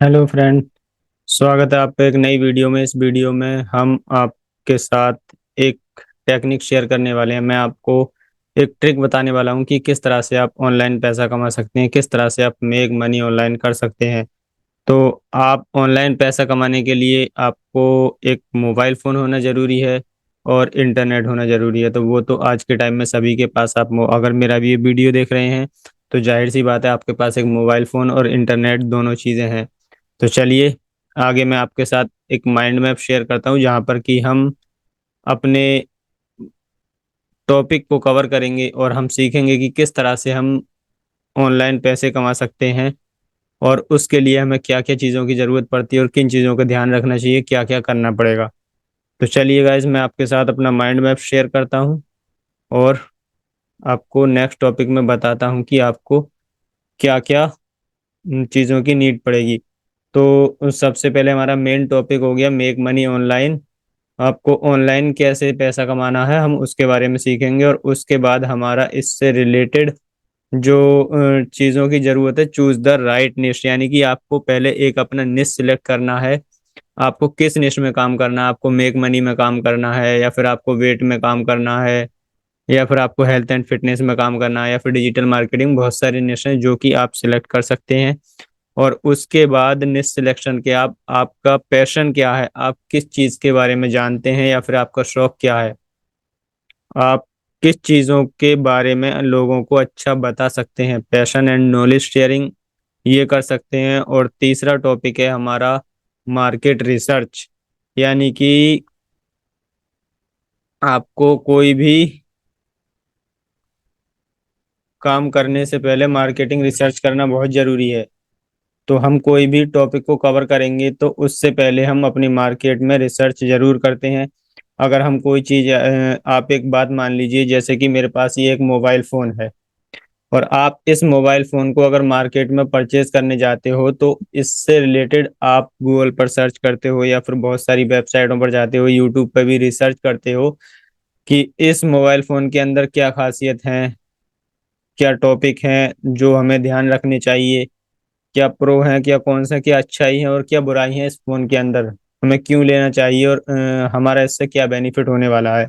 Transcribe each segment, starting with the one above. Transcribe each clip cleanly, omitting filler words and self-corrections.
Hello friend. स्वागत है आपका एक नई वीडियो में। इस वीडियो में हम आपके साथ एक टेक्निक शेयर करने वाले हैं। मैं आपको एक ट्रिक बताने वाला हूं कि किस तरह से आप ऑनलाइन पैसा कमा सकते हैं, किस तरह से आप मेक मनी ऑनलाइन कर सकते हैं। तो आप ऑनलाइन पैसा कमाने के लिए आपको एक मोबाइल फ़ोन होना ज़रूरी है और इंटरनेट होना ज़रूरी है। तो वो तो आज के टाइम में सभी के पास। अगर मेरा भी ये वीडियो देख रहे हैं तो जाहिर सी बात है आपके पास एक मोबाइल फ़ोन और इंटरनेट दोनों चीज़ें हैं। तो चलिए आगे मैं आपके साथ एक माइंड मैप शेयर करता हूँ जहाँ पर कि हम अपने टॉपिक को कवर करेंगे और हम सीखेंगे कि किस तरह से हम ऑनलाइन पैसे कमा सकते हैं और उसके लिए हमें क्या क्या चीज़ों की ज़रूरत पड़ती है और किन चीज़ों का ध्यान रखना चाहिए, क्या क्या करना पड़ेगा। तो चलिए गाइज, मैं आपके साथ अपना माइंड मैप शेयर करता हूँ और आपको नेक्स्ट टॉपिक में बताता हूँ कि आपको क्या क्या चीज़ों की नीड पड़ेगी। तो सबसे पहले हमारा मेन टॉपिक हो गया मेक मनी ऑनलाइन। आपको ऑनलाइन कैसे पैसा कमाना है हम उसके बारे में सीखेंगे और उसके बाद हमारा इससे रिलेटेड जो चीज़ों की ज़रूरत है, चूज द राइट निश, यानी कि आपको पहले एक अपना निश सिलेक्ट करना है। आपको किस निश में काम करना है, आपको मेक मनी में काम करना है या फिर आपको वेट में काम करना है या फिर आपको हेल्थ एंड फिटनेस में काम करना है या फिर डिजिटल मार्केटिंग। बहुत सारे निश हैं जो कि आप सिलेक्ट कर सकते हैं। और उसके बाद निश सिलेक्शन के आप आपका पैशन क्या है, आप किस चीज़ के बारे में जानते हैं या फिर आपका शौक क्या है, आप किस चीज़ों के बारे में लोगों को अच्छा बता सकते हैं। पैशन एंड नॉलेज शेयरिंग ये कर सकते हैं। और तीसरा टॉपिक है हमारा मार्केट रिसर्च, यानी कि आपको कोई भी काम करने से पहले मार्केटिंग रिसर्च करना बहुत ज़रूरी है। तो हम कोई भी टॉपिक को कवर करेंगे तो उससे पहले हम अपनी मार्केट में रिसर्च ज़रूर करते हैं। अगर हम कोई चीज़ आप एक बात मान लीजिए, जैसे कि मेरे पास ये एक मोबाइल फ़ोन है और आप इस मोबाइल फ़ोन को अगर मार्केट में परचेज करने जाते हो तो इससे रिलेटेड आप गूगल पर सर्च करते हो या फिर बहुत सारी वेबसाइटों पर जाते हो, यूट्यूब पर भी रिसर्च करते हो कि इस मोबाइल फ़ोन के अंदर क्या खासियत है, क्या टॉपिक हैं जो हमें ध्यान रखने चाहिए, क्या प्रो है, क्या कौन सा, क्या अच्छाई है और क्या बुराई है इस फोन के अंदर, हमें क्यों लेना चाहिए और हमारा इससे क्या बेनिफिट होने वाला है।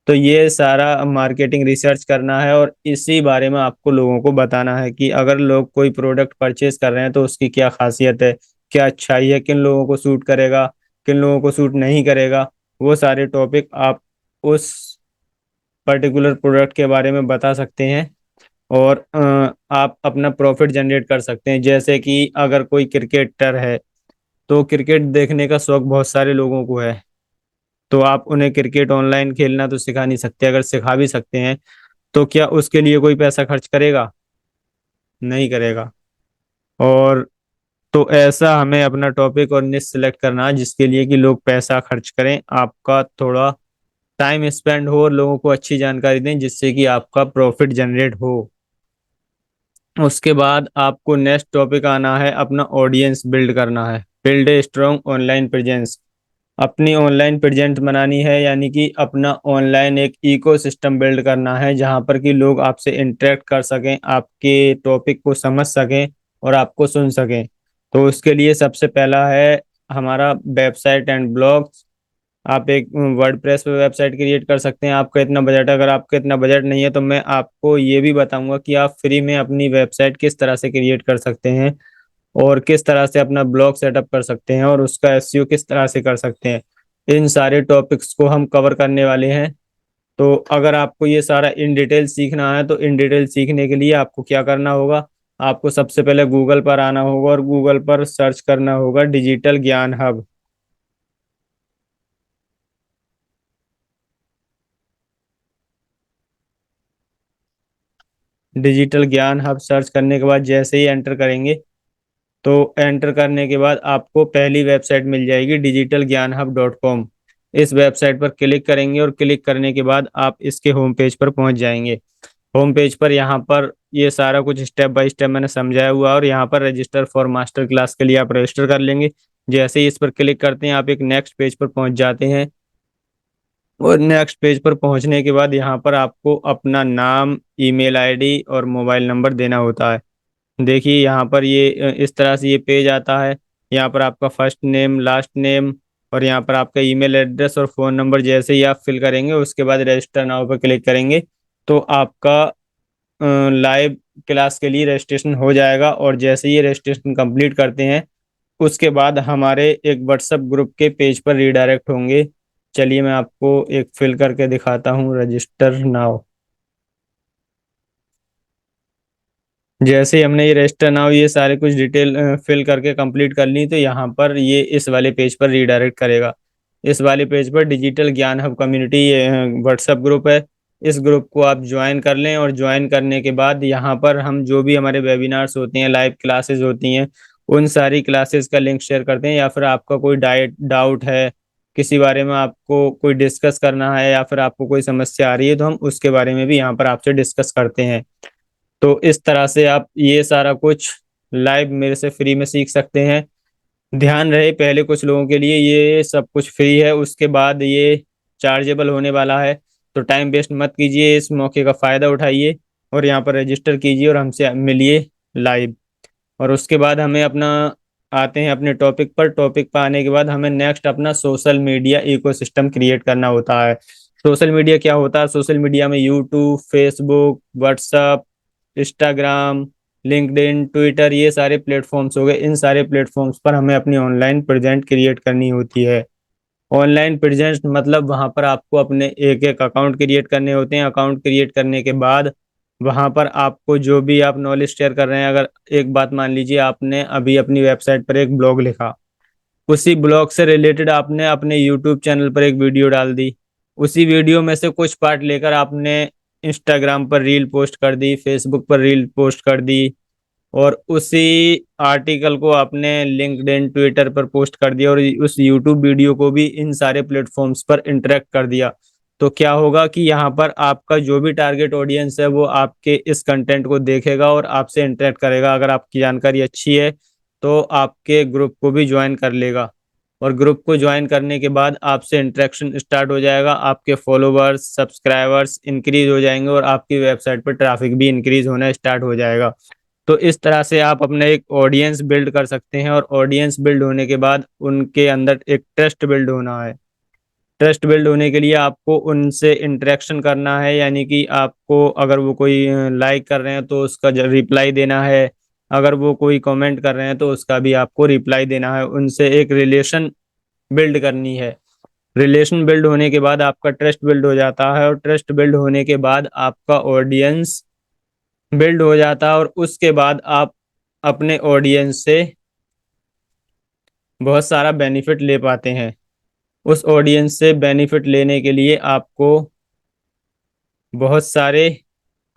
तो ये सारा मार्केटिंग रिसर्च करना है और इसी बारे में आपको लोगों को बताना है कि अगर लोग कोई प्रोडक्ट परचेज कर रहे हैं तो उसकी क्या खासियत है, क्या अच्छाई है, किन लोगों को सूट करेगा, किन लोगों को सूट नहीं करेगा। वो सारे टॉपिक आप उस पर्टिकुलर प्रोडक्ट के बारे में बता सकते हैं और आप अपना प्रॉफिट जनरेट कर सकते हैं। जैसे कि अगर कोई क्रिकेटर है तो क्रिकेट देखने का शौक बहुत सारे लोगों को है, तो आप उन्हें क्रिकेट ऑनलाइन खेलना तो सिखा नहीं सकते। अगर सिखा भी सकते हैं तो क्या उसके लिए कोई पैसा खर्च करेगा? नहीं करेगा। और तो ऐसा हमें अपना टॉपिक और निश सिलेक्ट करना है जिसके लिए कि लोग पैसा खर्च करें, आपका थोड़ा टाइम स्पेंड हो और लोगों को अच्छी जानकारी दें जिससे कि आपका प्रॉफिट जनरेट हो। उसके बाद आपको नेक्स्ट टॉपिक आना है अपना ऑडियंस बिल्ड करना है। Build a strong online presence, अपनी ऑनलाइन प्रेजेंस बनानी है, यानी कि अपना ऑनलाइन एक इकोसिस्टम बिल्ड करना है जहां पर कि लोग आपसे इंटरेक्ट कर सकें, आपके टॉपिक को समझ सकें और आपको सुन सकें। तो उसके लिए सबसे पहला है हमारा वेबसाइट एंड ब्लॉग्स। आप एक वर्डप्रेस पे वेबसाइट क्रिएट कर सकते हैं। आपका इतना बजट, अगर आपका इतना बजट नहीं है तो मैं आपको ये भी बताऊंगा कि आप फ्री में अपनी वेबसाइट किस तरह से क्रिएट कर सकते हैं और किस तरह से अपना ब्लॉग सेटअप कर सकते हैं और उसका एसईओ किस तरह से कर सकते हैं। इन सारे टॉपिक्स को हम कवर करने वाले हैं। तो अगर आपको ये सारा इन डिटेल सीखना है तो इन डिटेल सीखने के लिए आपको क्या करना होगा, आपको सबसे पहले गूगल पर आना होगा और गूगल पर सर्च करना होगा डिजिटल ज्ञान हब। डिजिटल ज्ञान हब सर्च करने के बाद जैसे ही एंटर करेंगे तो एंटर करने के बाद आपको पहली वेबसाइट मिल जाएगी digitalgyanhub.com। इस वेबसाइट पर क्लिक करेंगे और क्लिक करने के बाद आप इसके होम पेज पर पहुंच जाएंगे। होम पेज पर यहाँ पर ये सारा कुछ स्टेप बाय स्टेप मैंने समझाया हुआ है और यहाँ पर रजिस्टर फॉर मास्टर क्लास के लिए आप रजिस्टर कर लेंगे। जैसे ही इस पर क्लिक करते हैं आप एक नेक्स्ट पेज पर पहुंच जाते हैं और नेक्स्ट पेज पर पहुंचने के बाद यहाँ पर आपको अपना नाम, ईमेल आईडी और मोबाइल नंबर देना होता है। देखिए यहाँ पर ये इस तरह से ये पेज आता है। यहाँ पर आपका फर्स्ट नेम, लास्ट नेम, और यहाँ पर आपका ईमेल एड्रेस और फ़ोन नंबर जैसे ही आप फिल करेंगे उसके बाद रजिस्टर नाउ पर क्लिक करेंगे तो आपका लाइव क्लास के लिए रजिस्ट्रेशन हो जाएगा। और जैसे ही ये रजिस्ट्रेशन कंप्लीट करते हैं उसके बाद हमारे एक व्हाट्सएप ग्रुप के पेज पर रीडायरेक्ट होंगे। चलिए मैं आपको एक फिल करके दिखाता हूँ, रजिस्टर नाउ। जैसे ही हमने ये रजिस्टर नाउ ये सारे कुछ डिटेल फिल करके कंप्लीट कर ली तो यहाँ पर ये इस वाले पेज पर रीडायरेक्ट करेगा। इस वाले पेज पर डिजिटल ज्ञान हब कम्युनिटी व्हाट्सएप ग्रुप है। इस ग्रुप को आप ज्वाइन कर लें और ज्वाइन करने के बाद यहाँ पर हम जो भी हमारे वेबिनार्स होते हैं, लाइव क्लासेस होती हैं, उन सारी क्लासेस का लिंक शेयर करते हैं। या फिर आपका कोई डाइट डाउट है, किसी बारे में आपको कोई डिस्कस करना है, या फिर आपको कोई समस्या आ रही है तो हम उसके बारे में भी यहाँ पर आपसे डिस्कस करते हैं। तो इस तरह से आप ये सारा कुछ लाइव मेरे से फ्री में सीख सकते हैं। ध्यान रहे पहले कुछ लोगों के लिए ये सब कुछ फ्री है, उसके बाद ये चार्जेबल होने वाला है। तो टाइम वेस्ट मत कीजिए, इस मौके का फ़ायदा उठाइए और यहाँ पर रजिस्टर कीजिए और हमसे मिलिए लाइव। और उसके बाद हमें अपना आते हैं अपने टॉपिक पर। टॉपिक पर आने के बाद हमें नेक्स्ट अपना सोशल मीडिया इकोसिस्टम क्रिएट करना होता है। सोशल मीडिया क्या होता है? सोशल मीडिया में YouTube, Facebook, WhatsApp, Instagram, LinkedIn, Twitter, ये सारे प्लेटफॉर्म्स हो गए। इन सारे प्लेटफॉर्म्स पर हमें अपनी ऑनलाइन प्रेजेंट क्रिएट करनी होती है। ऑनलाइन प्रेजेंस मतलब वहां पर आपको अपने एक एक अकाउंट क्रिएट करने होते हैं। अकाउंट क्रिएट करने के बाद वहां पर आपको जो भी आप नॉलेज शेयर कर रहे हैं, अगर एक बात मान लीजिए आपने अभी अपनी वेबसाइट पर एक ब्लॉग लिखा, उसी ब्लॉग से रिलेटेड आपने अपने यूट्यूब चैनल पर एक वीडियो डाल दी, उसी वीडियो में से कुछ पार्ट लेकर आपने इंस्टाग्राम पर रील पोस्ट कर दी, फेसबुक पर रील पोस्ट कर दी, और उसी आर्टिकल को आपने लिंक्डइन, ट्विटर पर पोस्ट कर दिया और उस यूट्यूब वीडियो को भी इन सारे प्लेटफॉर्म्स पर इंटरेक्ट कर दिया। तो क्या होगा कि यहाँ पर आपका जो भी टारगेट ऑडियंस है वो आपके इस कंटेंट को देखेगा और आपसे इंटरेक्ट करेगा। अगर आपकी जानकारी अच्छी है तो आपके ग्रुप को भी ज्वाइन कर लेगा, और ग्रुप को ज्वाइन करने के बाद आपसे इंटरेक्शन स्टार्ट हो जाएगा। आपके फॉलोवर्स, सब्सक्राइबर्स इंक्रीज हो जाएंगे और आपकी वेबसाइट पर ट्रैफिक भी इंक्रीज होना स्टार्ट हो जाएगा। तो इस तरह से आप अपने एक ऑडियंस बिल्ड कर सकते हैं। और ऑडियंस बिल्ड होने के बाद उनके अंदर एक ट्रस्ट बिल्ड होना है। ट्रस्ट बिल्ड होने के लिए आपको उनसे इंटरेक्शन करना है, यानी कि आपको अगर वो कोई लाइक कर रहे हैं तो उसका रिप्लाई देना है, अगर वो कोई कमेंट कर रहे हैं तो उसका भी आपको रिप्लाई देना है। उनसे एक रिलेशन बिल्ड करनी है। रिलेशन बिल्ड होने के बाद आपका ट्रस्ट बिल्ड हो जाता है, और ट्रस्ट बिल्ड होने के बाद आपका ऑडियंस बिल्ड हो जाता है, और उसके बाद आप अपने ऑडियंस से बहुत सारा बेनिफिट ले पाते हैं। उस ऑडियंस से बेनिफिट लेने के लिए आपको बहुत सारे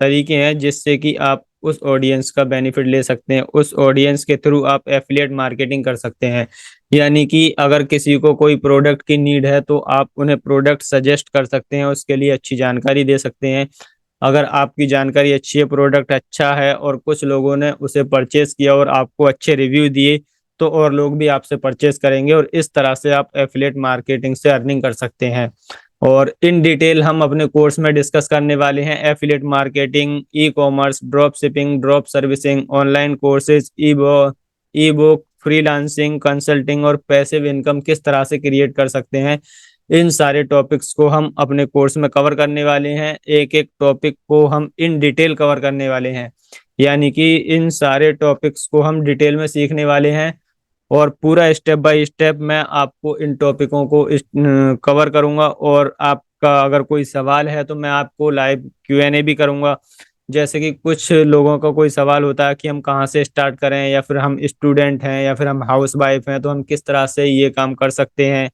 तरीके हैं जिससे कि आप उस ऑडियंस का बेनिफिट ले सकते हैं। उस ऑडियंस के थ्रू आप एफिलिएट मार्केटिंग कर सकते हैं, यानी कि अगर किसी को कोई प्रोडक्ट की नीड है तो आप उन्हें प्रोडक्ट सजेस्ट कर सकते हैं, उसके लिए अच्छी जानकारी दे सकते हैं। अगर आपकी जानकारी अच्छी है, प्रोडक्ट अच्छा है और कुछ लोगों ने उसे परचेज किया और आपको अच्छे रिव्यू दिए, तो और लोग भी आपसे परचेज करेंगे, और इस तरह से आप एफिलिएट मार्केटिंग से अर्निंग कर सकते हैं। और इन डिटेल हम अपने कोर्स में डिस्कस करने वाले हैं। Affiliate marketing, e commerce, drop shipping, drop servicing, online courses, ई बुक, फ्रीलांसिंग, कंसल्टिंग और पैसिव इनकम किस तरह से क्रिएट कर सकते हैं। इन सारे टॉपिक्स को हम अपने कोर्स में कवर करने वाले हैं। एक एक टॉपिक को हम इन डिटेल कवर करने वाले हैं, यानी कि इन सारे टॉपिक्स को हम डिटेल में सीखने वाले हैं। और पूरा स्टेप बाय स्टेप मैं आपको इन टॉपिकों को कवर करूंगा। और आपका अगर कोई सवाल है तो मैं आपको लाइव Q&A भी करूंगा। जैसे कि कुछ लोगों का कोई सवाल होता है कि हम कहाँ से स्टार्ट करें, या फिर हम स्टूडेंट हैं, या फिर हम हाउस वाइफ हैं, तो हम किस तरह से ये काम कर सकते हैं,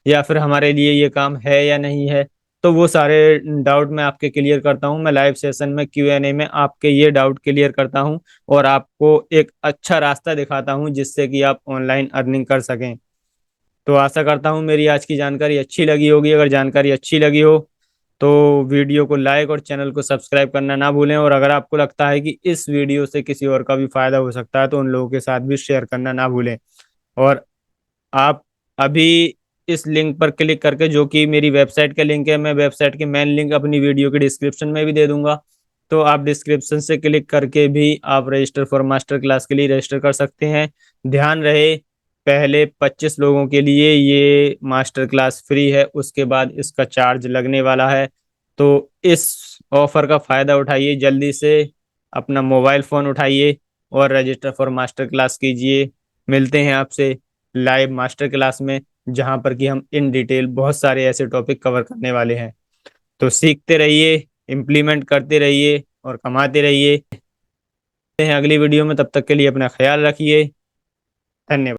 या फिर हमारे लिए ये काम है या नहीं है। तो वो सारे डाउट मैं आपके क्लियर करता हूँ। मैं लाइव सेशन में Q&A में आपके ये डाउट क्लियर करता हूँ और आपको एक अच्छा रास्ता दिखाता हूँ जिससे कि आप ऑनलाइन अर्निंग कर सकें। तो आशा करता हूँ मेरी आज की जानकारी अच्छी लगी होगी। अगर जानकारी अच्छी लगी हो तो वीडियो को लाइक और चैनल को सब्सक्राइब करना ना भूलें। और अगर आपको लगता है कि इस वीडियो से किसी और का भी फायदा हो सकता है तो उन लोगों के साथ भी शेयर करना ना भूलें। और आप अभी इस लिंक पर क्लिक करके, जो कि मेरी वेबसाइट का लिंक है, मैं वेबसाइट की मेन लिंक अपनी वीडियो के डिस्क्रिप्शन में भी दे दूंगा, तो आप डिस्क्रिप्शन से क्लिक करके भी आप रजिस्टर फॉर मास्टर क्लास के लिए रजिस्टर कर सकते हैं। ध्यान रहे पहले 25 लोगों के लिए ये मास्टर क्लास फ्री है, उसके बाद इसका चार्ज लगने वाला है। तो इस ऑफर का फायदा उठाइए, जल्दी से अपना मोबाइल फोन उठाइए और रजिस्टर फॉर मास्टर क्लास कीजिए। मिलते हैं आपसे लाइव मास्टर क्लास में, जहाँ पर कि हम इन डिटेल बहुत सारे ऐसे टॉपिक कवर करने वाले हैं। तो सीखते रहिए, इम्प्लीमेंट करते रहिए और कमाते रहिए। मिलते हैं अगली वीडियो में, तब तक के लिए अपना ख्याल रखिए। धन्यवाद।